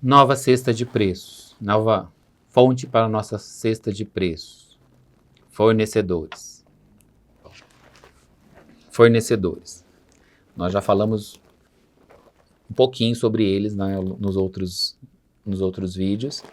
Nova cesta de preços, nova fonte para a nossa cesta de preços. Fornecedores. Fornecedores. Nós já falamos um pouquinho sobre eles, né, nos outros vídeos.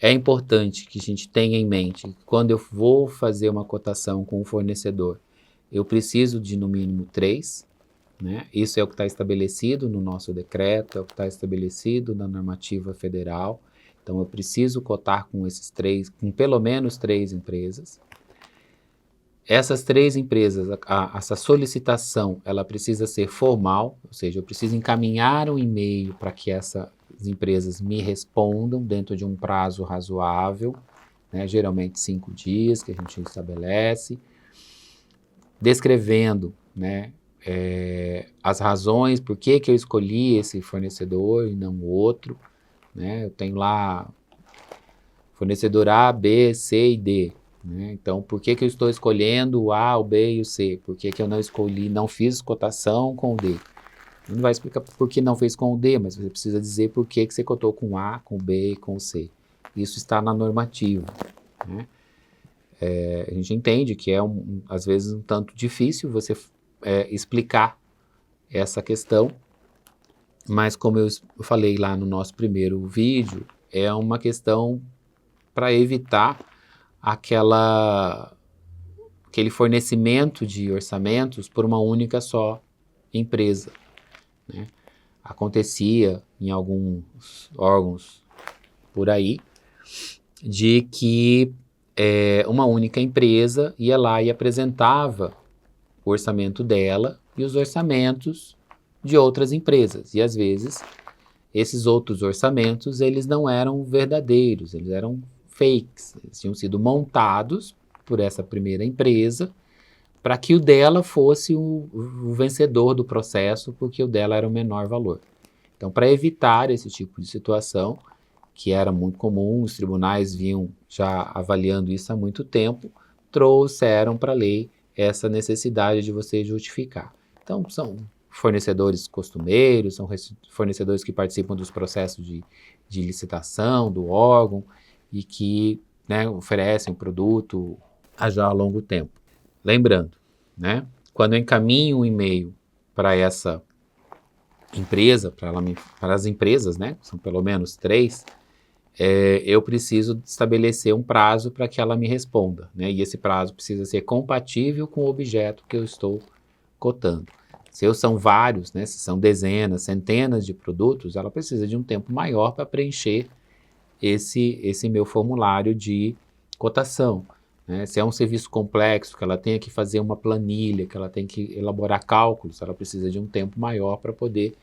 É importante que a gente tenha em mente que quando eu vou fazer uma cotação com um fornecedor, eu preciso de no mínimo 3, né? Isso é o que está estabelecido no nosso decreto, é o que está estabelecido na normativa federal. Então eu preciso cotar com esses 3, com pelo menos 3 empresas. Essas 3 empresas, essa solicitação, ela precisa ser formal, ou seja, eu preciso encaminhar um e-mail para que essas empresas me respondam dentro de um prazo razoável, né, geralmente 5 dias que a gente estabelece, descrevendo, né, as razões por que eu escolhi esse fornecedor e não o outro, né, eu tenho lá fornecedor A, B, C e D. Né? Então, por que eu estou escolhendo o A, o B e o C? Por que eu não fiz cotação com o D? Não vai explicar por que não fez com o D, mas você precisa dizer por que você cotou com o A, com o B e com o C. Isso está na normativa. Né? A gente entende que às vezes, um tanto difícil você explicar essa questão, mas como eu falei lá no nosso primeiro vídeo, é uma questão para evitar aquele fornecimento de orçamentos por uma única só empresa. Né? Acontecia em alguns órgãos por aí de que uma única empresa ia lá e apresentava o orçamento dela e os orçamentos de outras empresas. E às vezes esses outros orçamentos eles não eram verdadeiros, eles eram fakes, eles tinham sido montados por essa primeira empresa para que o dela fosse o vencedor do processo, porque o dela era o menor valor. Então, para evitar esse tipo de situação, que era muito comum, os tribunais vinham já avaliando isso há muito tempo, trouxeram para a lei essa necessidade de você justificar. Então, são fornecedores costumeiros, são fornecedores que participam dos processos de licitação do órgão e que, né, oferecem o produto já há longo tempo. Lembrando, né, quando eu encaminho um e-mail para essa empresa, para as empresas, né, são pelo menos 3, eu preciso estabelecer um prazo para que ela me responda, né, e esse prazo precisa ser compatível com o objeto que eu estou cotando. Se são vários, né, se são dezenas, centenas de produtos, ela precisa de um tempo maior para preencher esse meu formulário de cotação. Né? Se é um serviço complexo, que ela tenha que fazer uma planilha, que ela tem que elaborar cálculos, ela precisa de um tempo maior para poder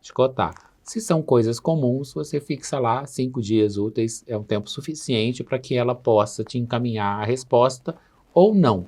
te cotar. Se são coisas comuns, você fixa lá 5 dias úteis, é um tempo suficiente para que ela possa te encaminhar a resposta ou não.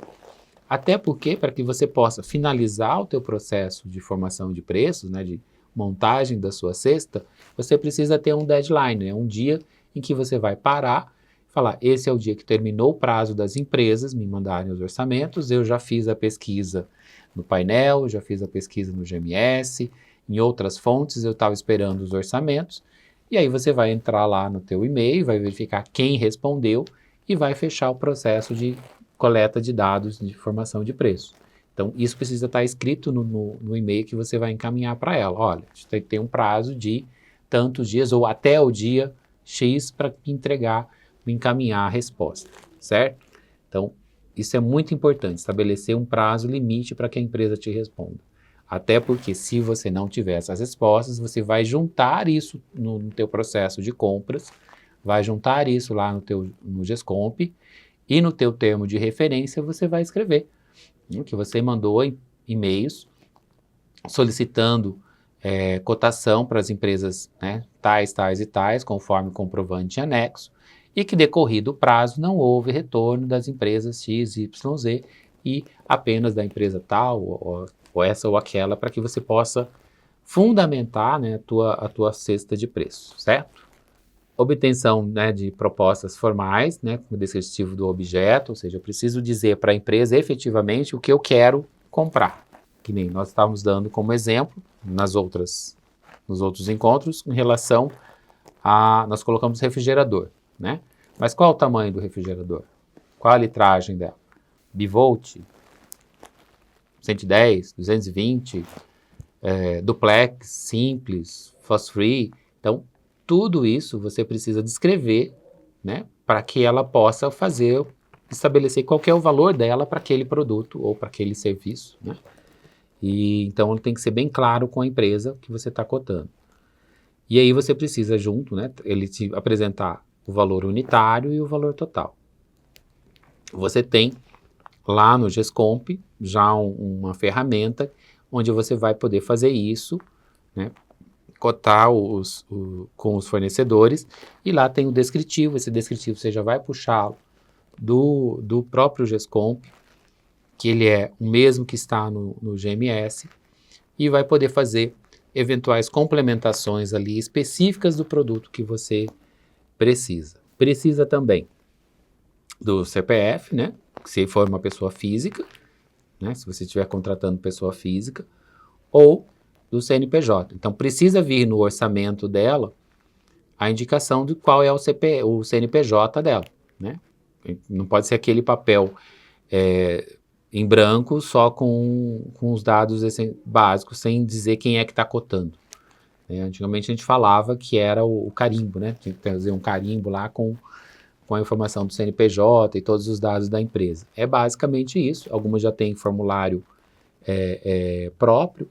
Até porque, para que você possa finalizar o teu processo de formação de preços, né, de montagem da sua cesta, você precisa ter um deadline, né, um dia em que você vai parar e falar, esse é o dia que terminou o prazo das empresas me mandarem os orçamentos, eu já fiz a pesquisa no painel, já fiz a pesquisa no GMS, em outras fontes eu estava esperando os orçamentos, e aí você vai entrar lá no teu e-mail, vai verificar quem respondeu e vai fechar o processo de coleta de dados de formação de preço. Então, isso precisa estar escrito no e-mail que você vai encaminhar para ela. Olha, você tem um prazo de tantos dias ou até o dia X para encaminhar a resposta, certo? Então, isso é muito importante, estabelecer um prazo limite para que a empresa te responda. Até porque se você não tiver essas respostas, você vai juntar isso no teu processo de compras, vai juntar isso lá no Gescomp, e no teu termo de referência você vai escrever que você mandou e-mails solicitando cotação para as empresas, né, tais e tais, conforme comprovante anexo, e que decorrido o prazo não houve retorno das empresas X, Y, Z e apenas da empresa tal ou essa ou aquela, para que você possa fundamentar, né, a tua cesta de preço, certo? Obtenção, né, de propostas formais, né, com o descritivo do objeto, ou seja, eu preciso dizer para a empresa efetivamente o que eu quero comprar, que nem nós estávamos dando como exemplo nos outros encontros em relação nós colocamos refrigerador, né? Mas qual o tamanho do refrigerador? Qual a litragem dela? Bivolt, 110, 220, duplex, simples, fast-free. Então, tudo isso você precisa descrever, né, para que ela possa estabelecer qual que é o valor dela para aquele produto ou para aquele serviço, né? E então tem que ser bem claro com a empresa que você está cotando. E aí você precisa junto, né, ele te apresentar o valor unitário e o valor total. Você tem lá no Gescomp já uma ferramenta onde você vai poder fazer isso, né, cotar com os fornecedores, e lá tem o descritivo. Esse descritivo você já vai puxá-lo do próprio Gescomp, que ele é o mesmo que está no GMS, e vai poder fazer eventuais complementações ali específicas do produto que você precisa. Precisa também do CPF, né? Se for uma pessoa física, né? Se você estiver contratando pessoa física, ou do CNPJ. Então precisa vir no orçamento dela a indicação de qual é o CNPJ dela, né? Não pode ser aquele papel em branco só com os dados básicos, sem dizer quem é que está cotando. Antigamente a gente falava que era o carimbo, né? Tinha que fazer um carimbo lá com a informação do CNPJ e todos os dados da empresa. É basicamente isso. Algumas já têm formulário próprio,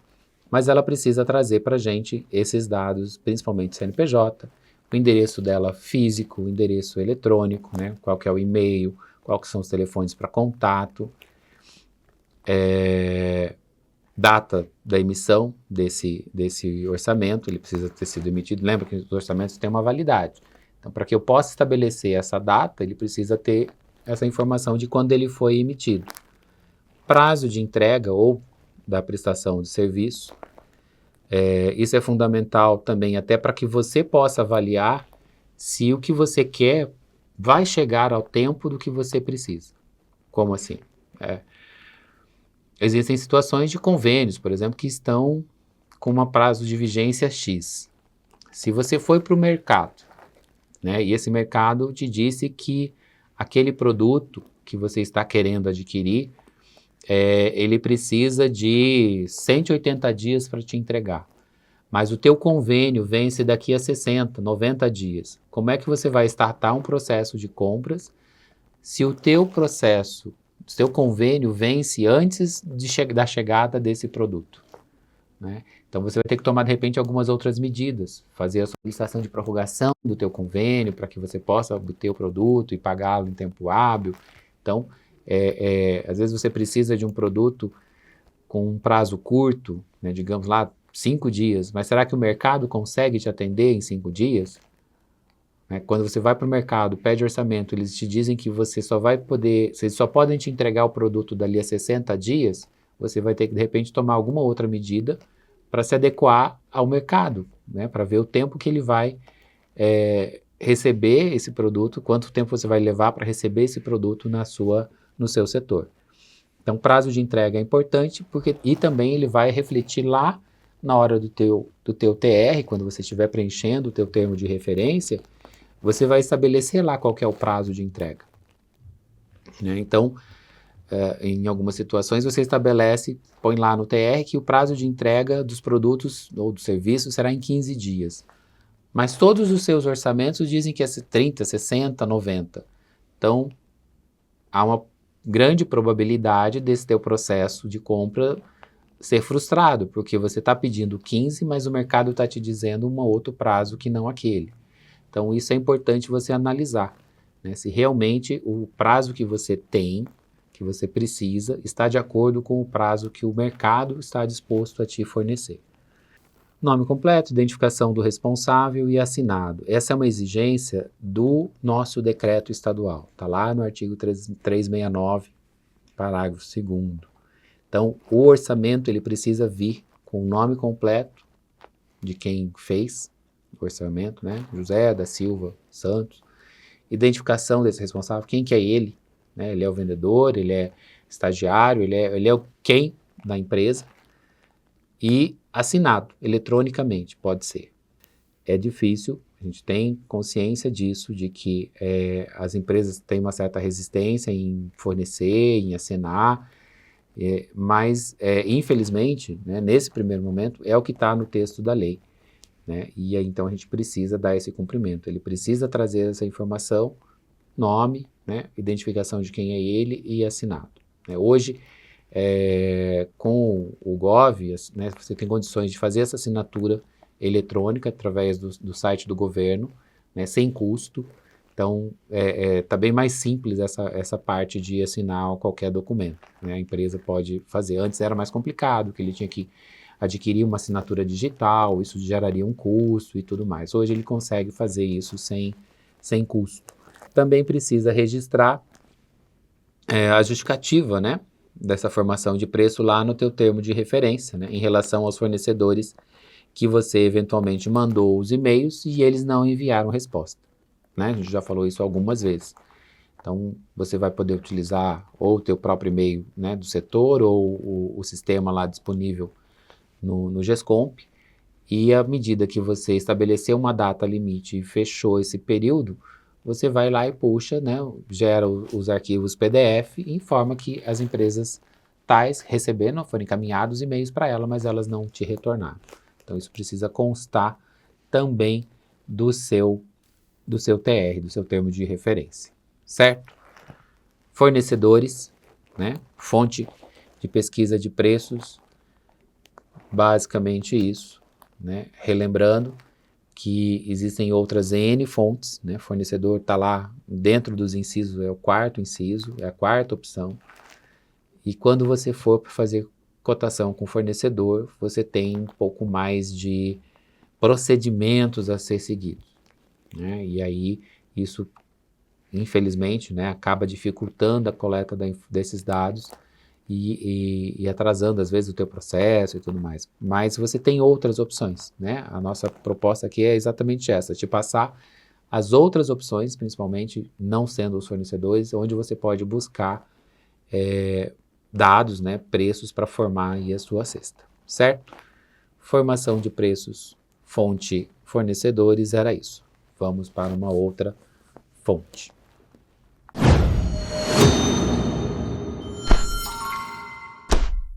mas ela precisa trazer para a gente esses dados, principalmente CNPJ, o endereço dela físico, o endereço eletrônico, né? Qual que é o e-mail, qual que são os telefones para contato, data da emissão desse orçamento, ele precisa ter sido emitido. Lembra que os orçamentos têm uma validade. Então, para que eu possa estabelecer essa data, ele precisa ter essa informação de quando ele foi emitido. Prazo de entrega ou da prestação de serviço. Isso é fundamental também até para que você possa avaliar se o que você quer vai chegar ao tempo do que você precisa. Como assim? Existem situações de convênios, por exemplo, que estão com um prazo de vigência X. Se você foi para o mercado, né, e esse mercado te disse que aquele produto que você está querendo adquirir, ele precisa de 180 dias para te entregar. Mas o teu convênio vence daqui a 60, 90 dias. Como é que você vai startar um processo de compras se o teu convênio vence antes da chegada desse produto, né? Então você vai ter que tomar de repente algumas outras medidas, fazer a solicitação de prorrogação do teu convênio para que você possa obter o produto e pagá-lo em tempo hábil. Então, às vezes você precisa de um produto com um prazo curto, né, digamos lá 5 dias, mas será que o mercado consegue te atender em 5 dias? Quando você vai para o mercado, pede orçamento, eles te dizem que vocês só podem te entregar o produto dali a 60 dias, você vai ter que, de repente, tomar alguma outra medida para se adequar ao mercado, né? Para ver o tempo que ele vai receber esse produto, quanto tempo você vai levar para receber esse produto no seu setor. Então, prazo de entrega é importante, e também ele vai refletir lá na hora do teu TR, quando você estiver preenchendo o teu termo de referência, você vai estabelecer lá qual que é o prazo de entrega, né? Então, em algumas situações você põe lá no TR que o prazo de entrega dos produtos ou do serviço será em 15 dias. Mas todos os seus orçamentos dizem que é 30, 60, 90. Então, há uma grande probabilidade desse teu processo de compra ser frustrado, porque você está pedindo 15, mas o mercado está te dizendo um outro prazo que não aquele. Então, isso é importante você analisar, né? Se realmente o prazo que você tem, que você precisa, está de acordo com o prazo que o mercado está disposto a te fornecer. Nome completo, identificação do responsável e assinado. Essa é uma exigência do nosso decreto estadual. Está lá no artigo 369, parágrafo 2º. Então, o orçamento ele precisa vir com o nome completo de quem fez o orçamento, né? José da Silva Santos. Identificação desse responsável, quem que é ele, né? Ele é o vendedor, ele é estagiário, ele é o quem da empresa. E assinado eletronicamente, pode ser. É difícil A gente tem consciência disso, de que as empresas têm uma certa resistência em fornecer, em assinar, mas, infelizmente, né, nesse primeiro momento, é o que está no texto da lei, né? E aí, então a gente precisa dar esse cumprimento. Ele precisa trazer essa informação, nome, né, identificação de quem é ele e assinado, né? Hoje, com o Gov, né, você tem condições de fazer essa assinatura eletrônica através do site do governo, né, sem custo. Então, tá bem mais simples essa parte de assinar qualquer documento, né? A empresa pode fazer. Antes era mais complicado, que ele tinha que adquirir uma assinatura digital, isso geraria um custo e tudo mais. Hoje ele consegue fazer isso sem custo. Também precisa registrar a justificativa, né, dessa formação de preço lá no teu termo de referência, né, em relação aos fornecedores que você eventualmente mandou os e-mails e eles não enviaram resposta, né? A gente já falou isso algumas vezes. Então, você vai poder utilizar ou o teu próprio e-mail, né, do setor ou o sistema lá disponível no GESCOMP, e à medida que você estabeleceu uma data limite e fechou esse período, você vai lá e puxa, né, gera os arquivos PDF e informa que as empresas tais receberam, foram encaminhados e-mails para ela, mas elas não te retornaram. Então isso precisa constar também do seu TR, do seu termo de referência, certo? Fornecedores, né, fonte de pesquisa de preços, basicamente isso, né? Relembrando que existem outras N fontes, né? Fornecedor está lá dentro dos incisos, é o quarto inciso, é a quarta opção. E quando você for fazer cotação com fornecedor, você tem um pouco mais de procedimentos a ser seguidos, né? E aí isso, infelizmente, né, acaba dificultando a coleta desses dados e atrasando, às vezes, o teu processo e tudo mais. Mas você tem outras opções, né? A nossa proposta aqui é exatamente essa, te passar as outras opções, principalmente não sendo os fornecedores, onde você pode buscar dados, né, preços para formar aí a sua cesta, certo? Formação de preços, fonte fornecedores, era isso. Vamos para uma outra fonte.